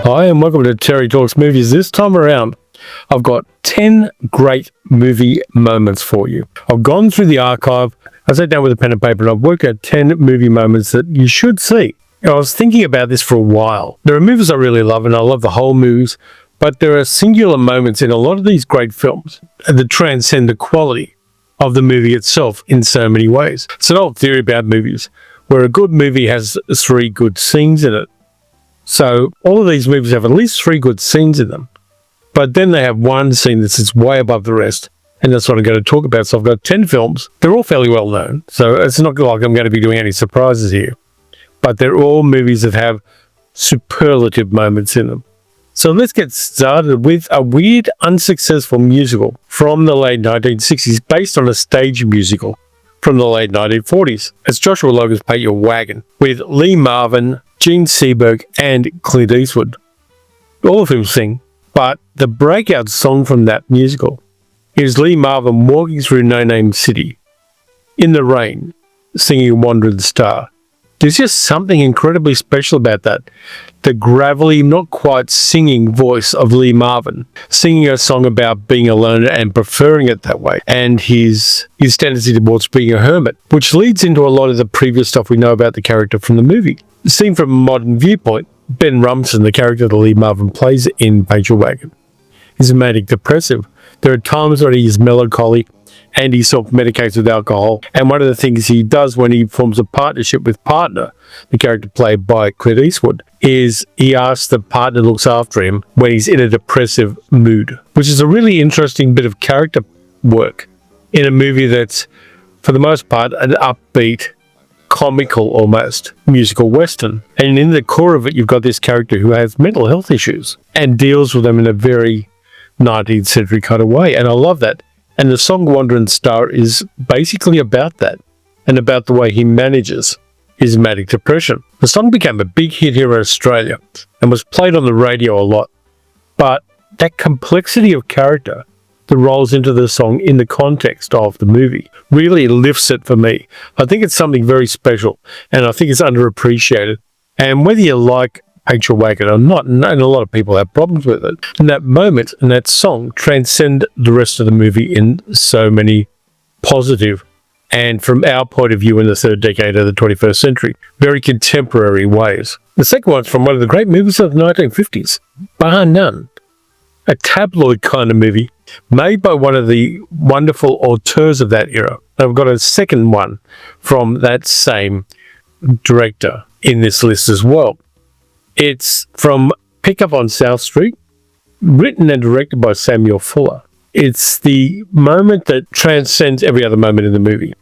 Hi and welcome to Terry Talks Movies. This time around, I've got 10 great movie moments for you. I've gone through the archive, I sat down with a pen and paper and I've worked out 10 movie moments that you should see. I was thinking about this for a while. There are movies I really love and I love the whole movies, but there are singular moments in a lot of these great films that transcend the quality of the movie itself in so many ways. It's an old theory about movies where a good movie has 3 good scenes in it. So all of these movies have at least 3 good scenes in them, but then they have one scene that sits way above the rest, and that's what I'm going to talk about. So I've got 10 films. They're all fairly well known, so it's not like I'm going to be doing any surprises here, but they're all movies that have superlative moments in them. So let's get started with a weird, unsuccessful musical from the late 1960s based on a stage musical from the late 1940s. It's Joshua Logan's Paint Your Wagon with Lee Marvin, Gene Seberg, and Clint Eastwood. All of whom sing, but the breakout song from that musical is Lee Marvin walking through No Name City in the rain, singing Wandrin Star. There's just something incredibly special about that. The gravelly, not quite singing voice of Lee Marvin, singing a song about being alone and preferring it that way, and his tendency towards being a hermit, which leads into a lot of the previous stuff we know about the character from the movie. Seen from a modern viewpoint, Ben Rumson, the character that Lee Marvin plays in Paint Your Wagon, is manic depressive. There are times when he is melancholy and he self-medicates with alcohol. And one of the things he does when he forms a partnership with Partner, the character played by Clint Eastwood, is he asks the partner looks after him when he's in a depressive mood, which is a really interesting bit of character work in a movie that's, for the most part, an upbeat, comical almost musical western. And in the core of it, you've got this character who has mental health issues and deals with them in a very 19th century kind of way. And I love that. And the song Wandrin Star is basically about that and about the way he manages his manic depression. The song became a big hit here in Australia and was played on the radio a lot. But that complexity of character that rolls into the song in the context of the movie really lifts it for me. I think it's something very special and I think it's underappreciated. And whether you like Paint Your Wagon or not, and a lot of people have problems with it, and that moment and that song transcend the rest of the movie in so many positive, and from our point of view in the third decade of the 21st century, very contemporary ways. The second one's from one of the great movies of the 1950s, bar none. A tabloid kind of movie made by one of the wonderful auteurs of that era. I've got a second one from that same director in this list as well. It's from Pickup on South Street, written and directed by Samuel Fuller. It's the moment that transcends every other moment in the movie.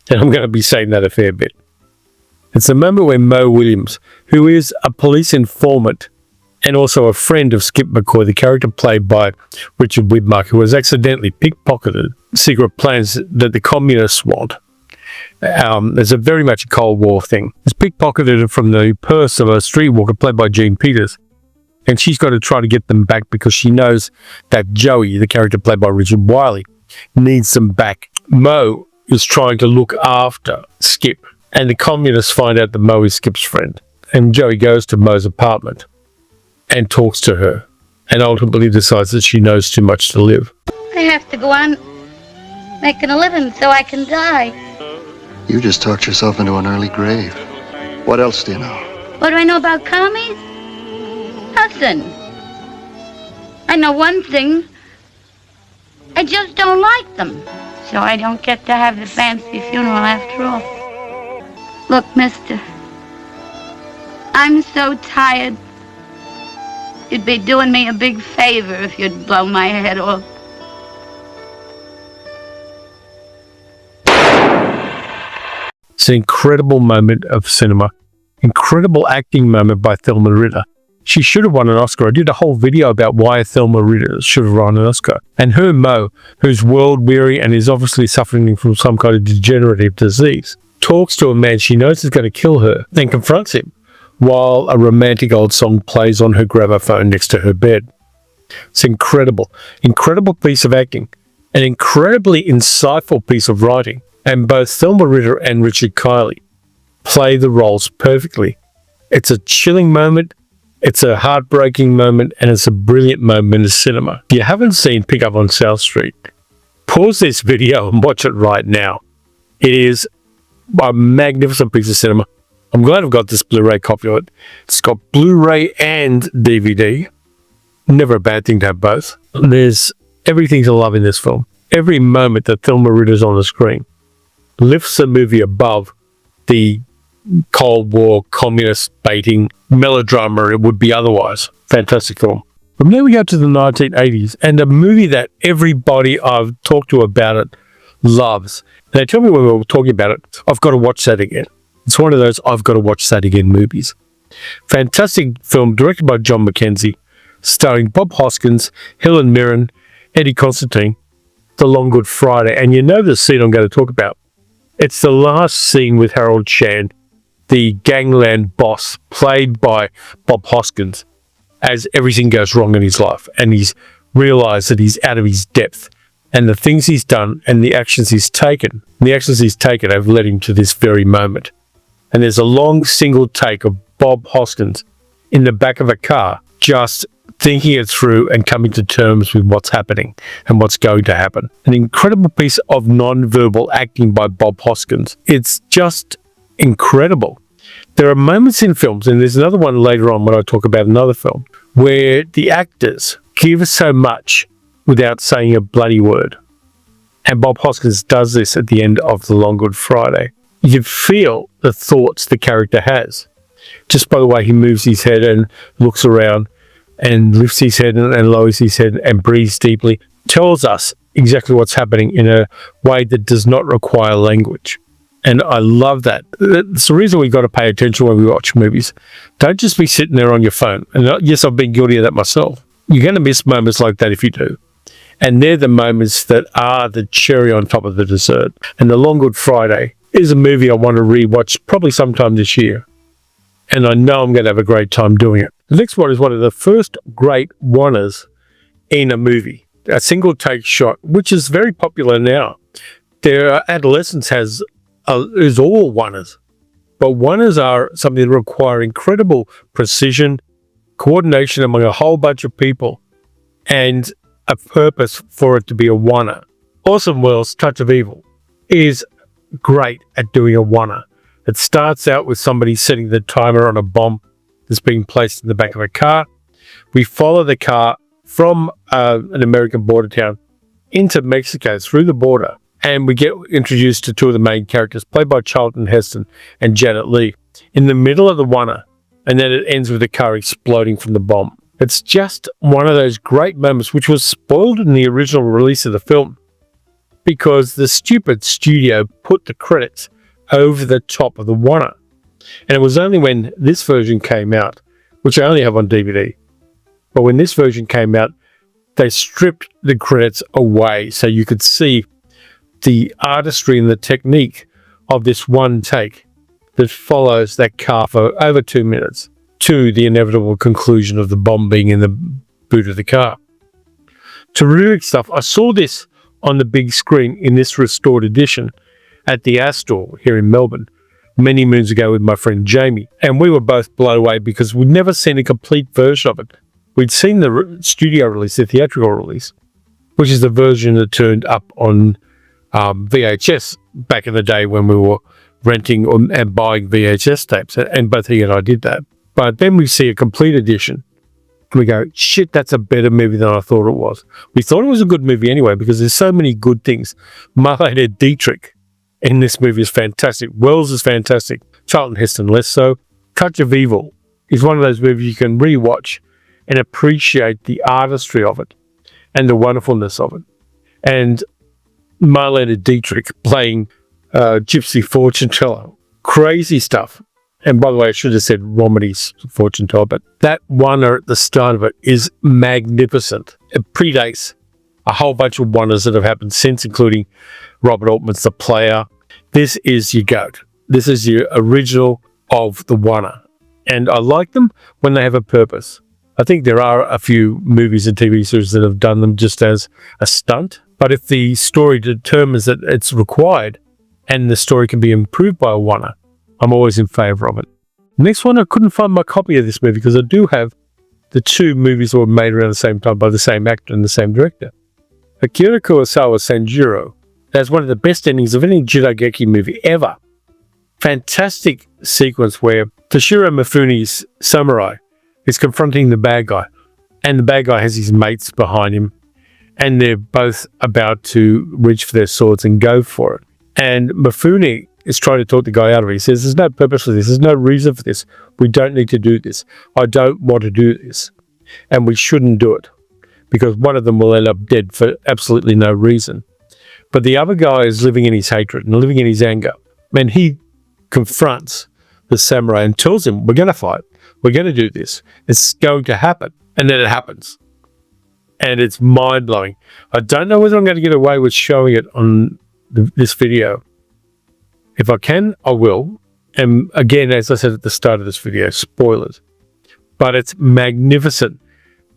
And I'm going to be saying that a fair bit. It's the moment when Mo Williams, who is a police informant and also a friend of Skip McCoy, the character played by Richard Widmark, who has accidentally pickpocketed secret plans that the communists want. There's a very much a Cold War thing. It's pickpocketed from the purse of a streetwalker played by Jean Peters. And she's got to try to get them back because she knows that Joey, the character played by Richard Wiley, needs them back. Mo is trying to look after Skip. And the communists find out that Mo is Skip's friend. And Joey goes to Mo's apartment and talks to her. And ultimately decides that she knows too much to live. I have to go on making a living so I can die. You just talked yourself into an early grave. What else do you know? What do I know about commies? Nothing. I know one thing. I just don't like them. So I don't get to have the fancy funeral after all. Look, mister, I'm so tired. You'd be doing me a big favor if you'd blow my head off. It's an incredible moment of cinema. Incredible acting moment by Thelma Ritter. She should have won an Oscar. I did a whole video about why Thelma Ritter should have won an Oscar. And her Mo, who's world weary and is obviously suffering from some kind of degenerative disease, talks to a man she knows is going to kill her, then confronts him, while a romantic old song plays on her gramophone next to her bed. It's incredible. Incredible piece of acting. An incredibly insightful piece of writing. And both Thelma Ritter and Richard Kiley play the roles perfectly. It's a chilling moment. It's a heartbreaking moment and it's a brilliant moment in cinema. If you haven't seen Pick Up on South Street, pause this video and watch it right now. It is a magnificent piece of cinema. I'm glad I've got this Blu-ray copy of it. It's got Blu-ray and DVD. Never a bad thing to have both. There's everything to love in this film. Every moment that Thelma Ritter's on the screen lifts the movie above the Cold War communist baiting melodrama it would be otherwise. Fantastic film. From there we go to the 1980s and a movie that everybody I've talked to about it loves. And they tell me when we were talking about it, I've got to watch that again. It's one of those I've got to watch that again movies. Fantastic film directed by John Mackenzie, starring Bob Hoskins, Helen Mirren, Eddie Constantine, The Long Good Friday. And you know the scene I'm going to talk about. It's the last scene with Harold Shand, the gangland boss, played by Bob Hoskins, as everything goes wrong in his life. And he's realized that he's out of his depth. And the things he's done and the actions he's taken have led him to this very moment. And there's a long single take of Bob Hoskins in the back of a car, just thinking it through and coming to terms with what's happening and what's going to happen. An incredible piece of non-verbal acting by Bob Hoskins. It's just incredible. There are moments in films, and there's another one later on when I talk about another film, where the actors give so much without saying a bloody word. And Bob Hoskins does this at the end of The Long Good Friday. You feel the thoughts the character has just by the way he moves his head and looks around and lifts his head and lowers his head and breathes deeply. Tells us exactly what's happening in a way that does not require language. And I love that. It's the reason we've got to pay attention when we watch movies. Don't just be sitting there on your phone. And yes, I've been guilty of that myself. You're going to miss moments like that if you do. And they're the moments that are the cherry on top of the dessert. And The Long Good Friday is a movie I want to rewatch probably sometime this year. And I know I'm going to have a great time doing it. The next one is one of the first great oneers in a movie. A single take shot, which is very popular now. Their adolescence is all oneers. But oneers are something that require incredible precision, coordination among a whole bunch of people, and a purpose for it to be a oneer. Orson Welles' Touch of Evil is great at doing a oneer. It starts out with somebody setting the timer on a bomb that's being placed in the back of a car. We follow the car from an American border town into Mexico through the border, and we get introduced to two of the main characters, played by Charlton Heston and Janet Leigh, in the middle of the oneer, and then it ends with the car exploding from the bomb. It's just one of those great moments which was spoiled in the original release of the film because the stupid studio put the credits over the top of the oneer. And it was only when this version came out, which I only have on DVD, but when this version came out, they stripped the credits away so you could see the artistry and the technique of this one take that follows that car for over 2 minutes to the inevitable conclusion of the bomb being in the boot of the car. Terrific stuff. I saw this on the big screen in this restored edition at the Astor here in Melbourne many moons ago with my friend Jamie, and we were both blown away because we'd never seen a complete version of it. We'd seen the studio release, the theatrical release, which is the version that turned up on VHS back in the day when we were renting and buying VHS tapes, and both he and I did that. But then we see a complete edition. We go, shit, that's a better movie than I thought it was. We thought it was a good movie anyway because there's so many good things. Marlene Dietrich in this movie is fantastic. Wells is fantastic. Charlton Heston less so. Touch of Evil is one of those movies you can rewatch and appreciate the artistry of it and the wonderfulness of it. And Marlene Dietrich playing Gypsy fortune teller. Crazy stuff. And by the way, I should have said Romity's fortune teller, but that oneer at the start of it is magnificent. It predates a whole bunch of oneers that have happened since, including Robert Altman's The Player. This is your goat. This is your original of the oneer. And I like them when they have a purpose. I think there are a few movies and TV series that have done them just as a stunt. But if the story determines that it's required and the story can be improved by a oneer, I'm always in favour of it. Next one, I couldn't find my copy of this movie because I do have the two movies that were made around the same time by the same actor and the same director. Akira Kurosawa's Sanjuro has one of the best endings of any Jidageki movie ever. Fantastic sequence where Toshiro Mifune's samurai is confronting the bad guy, and the bad guy has his mates behind him, and they're both about to reach for their swords and go for it. And Mifune is trying to talk the guy out of it. He says, there's no purpose for this. There's no reason for this. We don't need to do this. I don't want to do this. And we shouldn't do it because one of them will end up dead for absolutely no reason. But the other guy is living in his hatred and living in his anger. And he confronts the samurai and tells him, we're going to fight. We're going to do this. It's going to happen. And then it happens. And it's mind-blowing. I don't know whether I'm going to get away with showing it on this video. If I can, I will. And again, as I said at the start of this video, spoilers. But it's magnificent.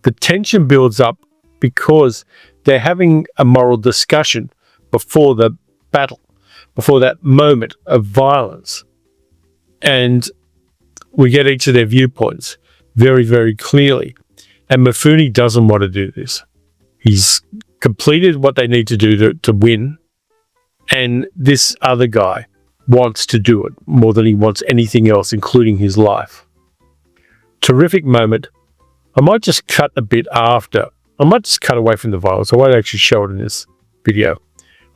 The tension builds up because they're having a moral discussion before the battle, before that moment of violence. And we get each of their viewpoints very, very clearly. And Mifune doesn't want to do this. He's completed what they need to do to win. And this other guy wants to do it more than he wants anything else, including his life. Terrific moment. I might just cut a bit after. I might just cut away from the violence. I won't actually show it in this video.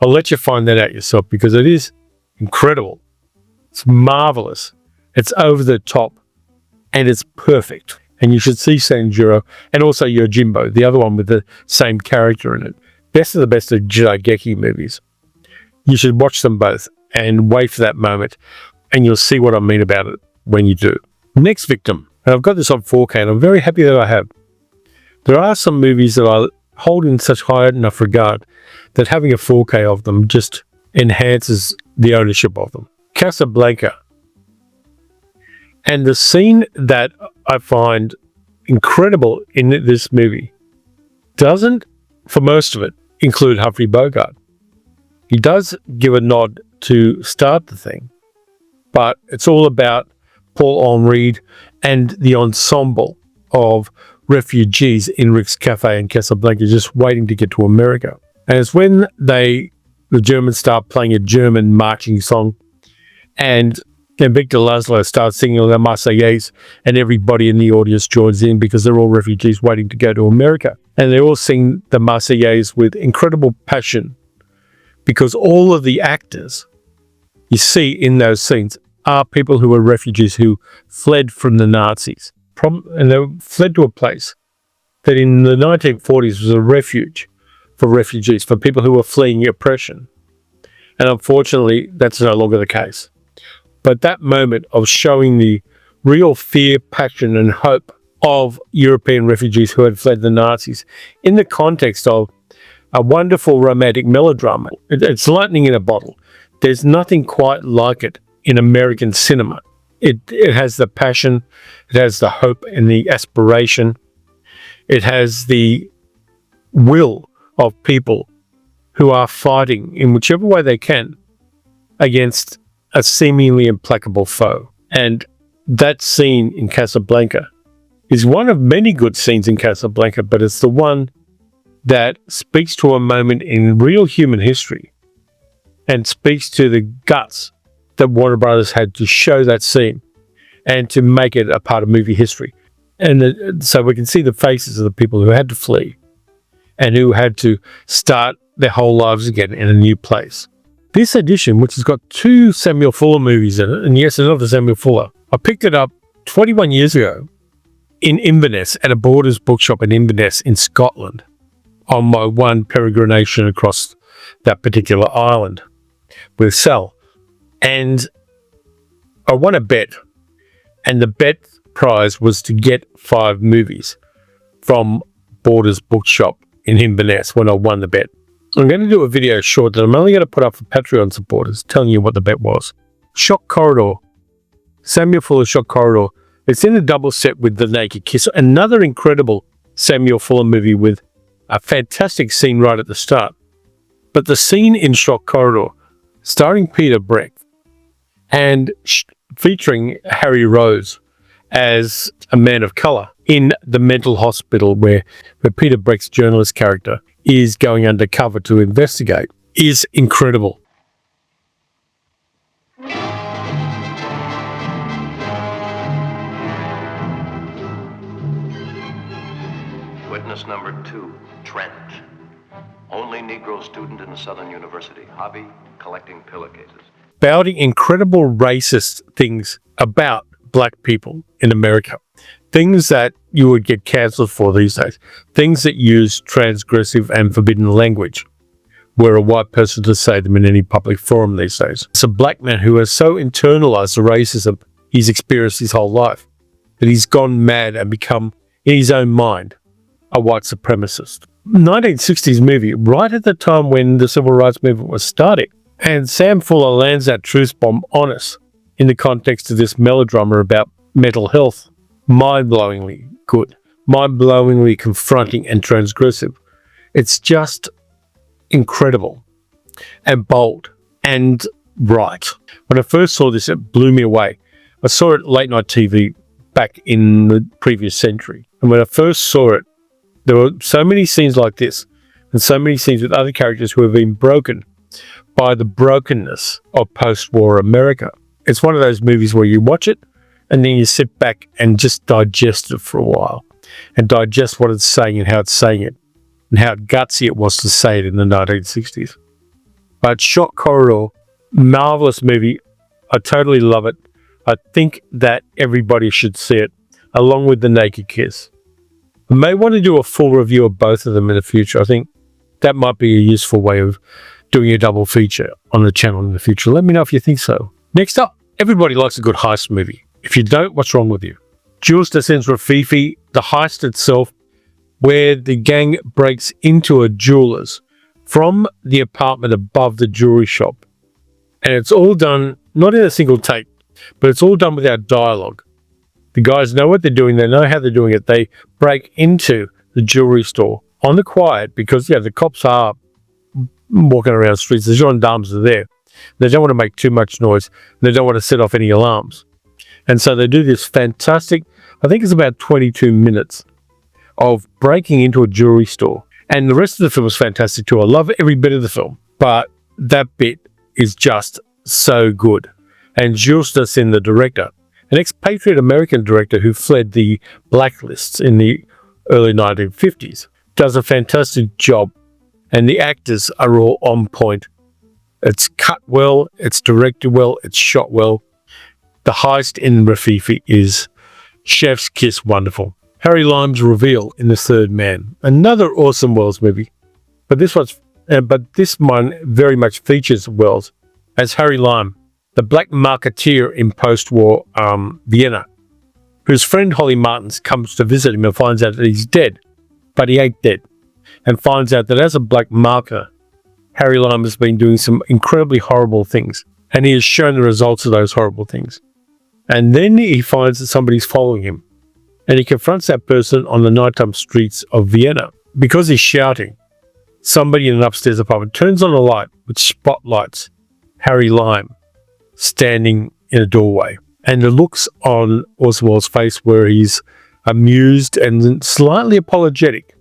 I'll let you find that out yourself because it is incredible. It's marvelous. It's over the top and it's perfect. And you should see Sanjuro and also Yojimbo, the other one with the same character in it. Best of the best of Jidageki movies. You should watch them both and wait for that moment, and you'll see what I mean about it when you do. Next victim, and I've got this on 4K, and I'm very happy that I have. There are some movies that I hold in such high enough regard that having a 4K of them just enhances the ownership of them. Casablanca. And the scene that I find incredible in this movie doesn't, for most of it, include Humphrey Bogart. He does give a nod to start the thing, but it's all about Paul Henri and the ensemble of refugees in Rick's Cafe in Casablanca just waiting to get to America. And it's when the Germans start playing a German marching song and Victor Laszlo starts singing the Marseillaise and everybody in the audience joins in because they're all refugees waiting to go to America. And they all sing the Marseillaise with incredible passion because all of the actors you see in those scenes are people who are refugees who fled from the Nazis. And they fled to a place that in the 1940s was a refuge for refugees, for people who were fleeing oppression. And unfortunately, that's no longer the case. But that moment of showing the real fear, passion, and hope of European refugees who had fled the Nazis in the context of a wonderful romantic melodrama. It's lightning in a bottle. There's nothing quite like it in American cinema. It has the passion, it has the hope and the aspiration. It has the will of people who are fighting in whichever way they can against a seemingly implacable foe. And that scene in Casablanca is one of many good scenes in Casablanca, but it's the one that speaks to a moment in real human history and speaks to the guts that Warner Brothers had to show that scene and to make it a part of movie history. And so we can see the faces of the people who had to flee and who had to start their whole lives again in a new place. This edition, which has got 2 Samuel Fuller movies in it, and yes, another Samuel Fuller, I picked it up 21 years ago in Inverness at a Borders bookshop in Inverness in Scotland on my one peregrination across that particular island with Sal. And I won a bet, and the bet prize was to get 5 movies from Borders bookshop in Inverness when I won the bet. I'm going to do a video short that I'm only going to put up for Patreon supporters telling you what the bet was. Shock Corridor. Samuel Fuller Shock Corridor. It's in a double set with The Naked Kiss. Another incredible Samuel Fuller movie with a fantastic scene right at the start. But the scene in Shock Corridor, starring Peter Breck, and featuring Harry Rose as a man of color in the mental hospital where Peter Breck's journalist character is going undercover to investigate is incredible. Witness number 2, Trent. Only Negro student in a Southern university. Hobby, collecting pillowcases. Spouting incredible racist things about black people in America. Things that you would get cancelled for these days. Things that use transgressive and forbidden language. Were a white person to say them in any public forum these days. It's a black man who has so internalized the racism he's experienced his whole life that he's gone mad and become, in his own mind, a white supremacist. 1960s movie, right at the time when the civil rights movement was starting. And Sam Fuller lands that truth bomb on us in the context of this melodrama about mental health. Mind-blowingly good. Mind-blowingly confronting and transgressive. It's just incredible and bold and right. When I first saw this, it blew me away. I saw it late night TV back in the previous century. And when I first saw it, there were so many scenes like this and so many scenes with other characters who have been broken by the brokenness of post-war America. It's one of those movies where you watch it and then you sit back and just digest it for a while and digest what it's saying and how it's saying it and how gutsy it was to say it in the 1960s. But Shock Corridor, marvelous movie. I totally love it. I think that everybody should see it, along with The Naked Kiss. I may want to do a full review of both of them in the future. I think that might be a useful way of doing a double feature on the channel in the future. Let me know if you think so. Next up, everybody likes a good heist movie. If you don't, what's wrong with you? Jules Dassin's Rififi, the heist itself, where the gang breaks into a jeweler's from the apartment above the jewelry shop. And it's all done, not in a single take, but it's all done without dialogue. The guys know what they're doing. They know how they're doing it. They break into the jewelry store on the quiet because, the cops are walking around the streets. The gendarmes are there. They don't want to make too much noise. They don't want to set off any alarms. And so they do this fantastic, I think it's about 22 minutes of breaking into a jewelry store. And the rest of the film is fantastic too. I love every bit of the film, but that bit is just so good. And Jules Dassin, the director, an expatriate American director who fled the blacklists in the early 1950s, does a fantastic job. And the actors are all on point. It's cut well, it's directed well, it's shot well. The heist in Rififi is chef's kiss wonderful. Harry Lime's reveal in The Third Man, another awesome Wells movie. But this one very much features Wells as Harry Lime, the black marketeer in post-war Vienna, whose friend Holly Martins comes to visit him and finds out that he's dead, but he ain't dead, and finds out that as a black marketer, Harry Lime has been doing some incredibly horrible things, and he has shown the results of those horrible things. And then he finds that somebody's following him, and he confronts that person on the nighttime streets of Vienna. Because he's shouting, somebody in an upstairs apartment turns on a light which spotlights Harry Lime standing in a doorway. And the looks on Oswald's face where he's amused and slightly apologetic.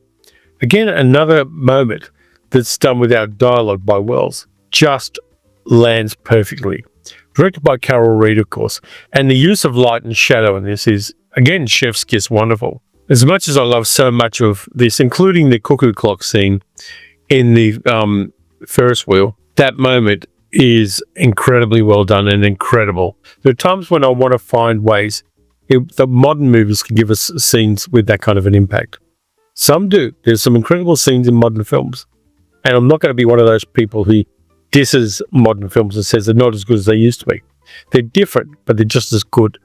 Again, another moment that's done without dialogue by Wells. Just lands perfectly. Directed by Carol Reed, of course. And the use of light and shadow in this is, again, chef's kiss wonderful. As much as I love so much of this, including the cuckoo clock scene in the Ferris wheel, that moment is incredibly well done and incredible. There are times when I want to find ways that modern movies can give us scenes with that kind of an impact. Some do. There's some incredible scenes in modern films. And I'm not going to be one of those people who disses modern films and says they're not as good as they used to be. They're different, but they're just as good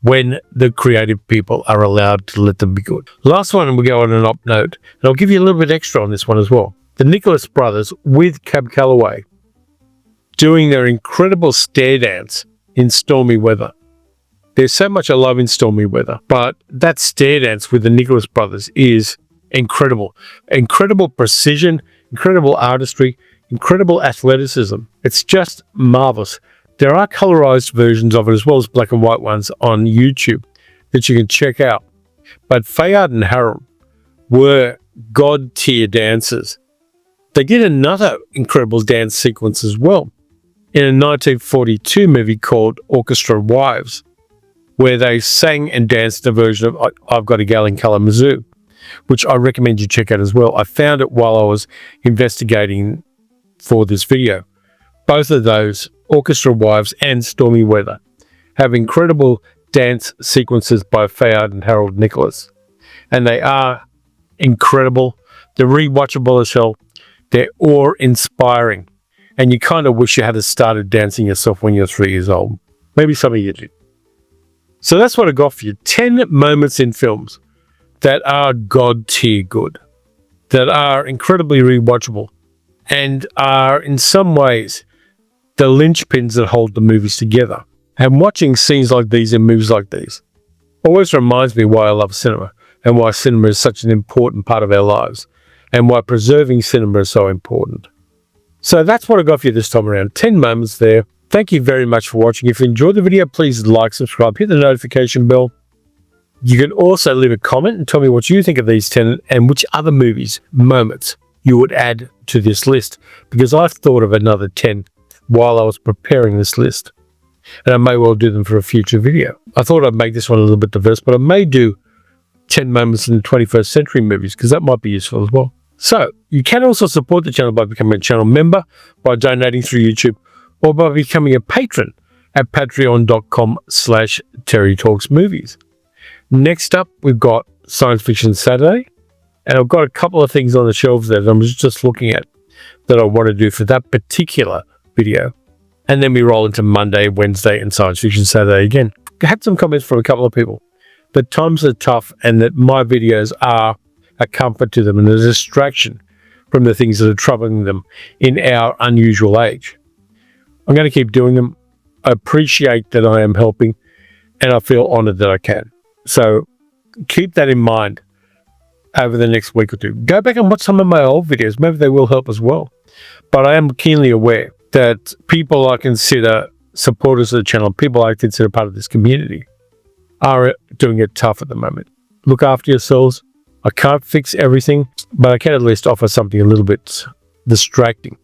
when the creative people are allowed to let them be good. Last one, and we'll go on an up note, and I'll give you a little bit extra on this one as well. The Nicholas brothers with Cab Calloway doing their incredible stare dance in Stormy Weather. There's so much I love in Stormy Weather, but that stare dance with the Nicholas brothers is incredible. Incredible precision, incredible artistry, incredible athleticism. It's just marvelous. There are colorized versions of it as well as black and white ones on YouTube that you can check out. But Fayard and Harold were god tier dancers. They did another incredible dance sequence as well in a 1942 movie called Orchestra Wives, where they sang and danced a version of I've Got a Gal in Kalamazoo, which I recommend you check out as well. I found it while I was investigating for this video. Both of those, Orchestra Wives and Stormy Weather, have incredible dance sequences by Fayard and Harold Nicholas. And they are incredible. They're rewatchable as hell. They're awe-inspiring. And you kind of wish you had started dancing yourself when you're 3 years old. Maybe some of you did. So that's what I got for you. 10 moments in films that are god tier good, that are incredibly rewatchable, and are in some ways the linchpins that hold the movies together. And watching scenes like these in movies like these always reminds me why I love cinema and why cinema is such an important part of our lives and why preserving cinema is so important. So that's what I got for you this time around. 10 moments there. Thank you very much for watching. If you enjoyed the video, please like, subscribe, hit the notification bell. You can also leave a comment and tell me what you think of these 10 and which other movies, moments you would add to this list, because I've thought of another 10 while I was preparing this list, and I may well do them for a future video. I thought I'd make this one a little bit diverse, but I may do 10 moments in the 21st century movies, because that might be useful as well. So you can also support the channel by becoming a channel member, by donating through YouTube, or by becoming a patron at patreon.com/TerryTalksMovies. Next up, we've got Science Fiction Saturday, and I've got a couple of things on the shelves there that I'm just looking at that I want to do for that particular video. And then we roll into Monday, Wednesday, and Science Fiction Saturday again. I had some comments from a couple of people that times are tough and that my videos are a comfort to them and a distraction from the things that are troubling them in our unusual age. I'm going to keep doing them. I appreciate that I am helping, and I feel honored that I can. So keep that in mind over the next week or two. Go back and watch some of my old videos. Maybe they will help as well. But I am keenly aware that people I consider supporters of the channel, people I consider part of this community, are doing it tough at the moment. Look after yourselves. I can't fix everything, but I can at least offer something a little bit distracting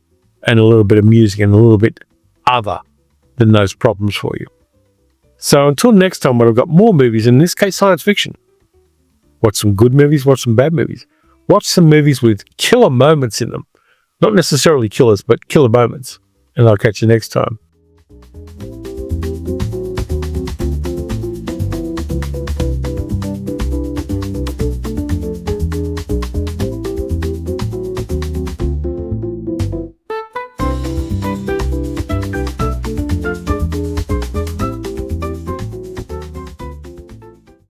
and a little bit amusing and a little bit other than those problems for you. So until next time, when I've got more movies, in this case science fiction, watch some good movies, watch some bad movies. Watch some movies with killer moments in them. Not necessarily killers, but killer moments. And I'll catch you next time.